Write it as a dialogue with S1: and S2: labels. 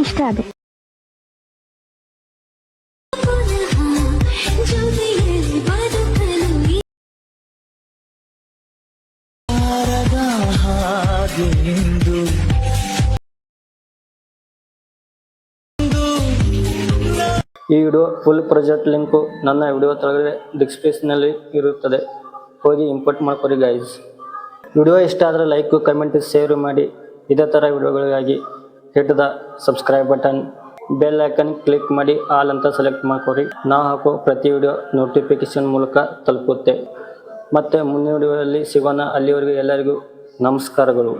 S1: ಇಷ್ಟ ಅದು.
S2: ಈ ವಿಡಿಯೋ ಫುಲ್ ಪ್ರಾಜೆಕ್ಟ್ ಲಿಂಕು ನನ್ನ ವಿಡಿಯೋ ಕೆಳಗಡೆ ಡಿಸ್ಕ್ರಿಪ್ಷನ್ನಲ್ಲಿ ಇರುತ್ತದೆ, ಹೋಗಿ ಇಂಪೋರ್ಟ್ ಮಾಡ್ಕೊರಿ ಗೈಸ್. ವಿಡಿಯೋ ಇಷ್ಟ ಆದರೆ ಲೈಕ್ ಕಮೆಂಟ್ ಶೇರ್ ಮಾಡಿ. ಇದೇ ಥರ ವಿಡಿಯೋಗಳಿಗಾಗಿ hit the subscribe button, bell icon click ಮಾಡಿ ಆಲ್ ಅಂತ ಸೆಲೆಕ್ಟ್ ಮಾಡ್ಕೊರಿ. ನಾವು ಹಾಕೋ ಪ್ರತಿ ವಿಡಿಯೋ ನೋಟಿಫಿಕೇಶನ್ ಮೂಲಕ ತಲುಪುತ್ತೆ. ಮತ್ತೆ ಮುಂದಿನ ವಿಡಿಯೋದಲ್ಲಿ ಸಿಗೋಣ. ಅಲ್ಲಿವರೆಗೂ ಎಲ್ಲರಿಗೂ ನಮಸ್ಕಾರಗಳು.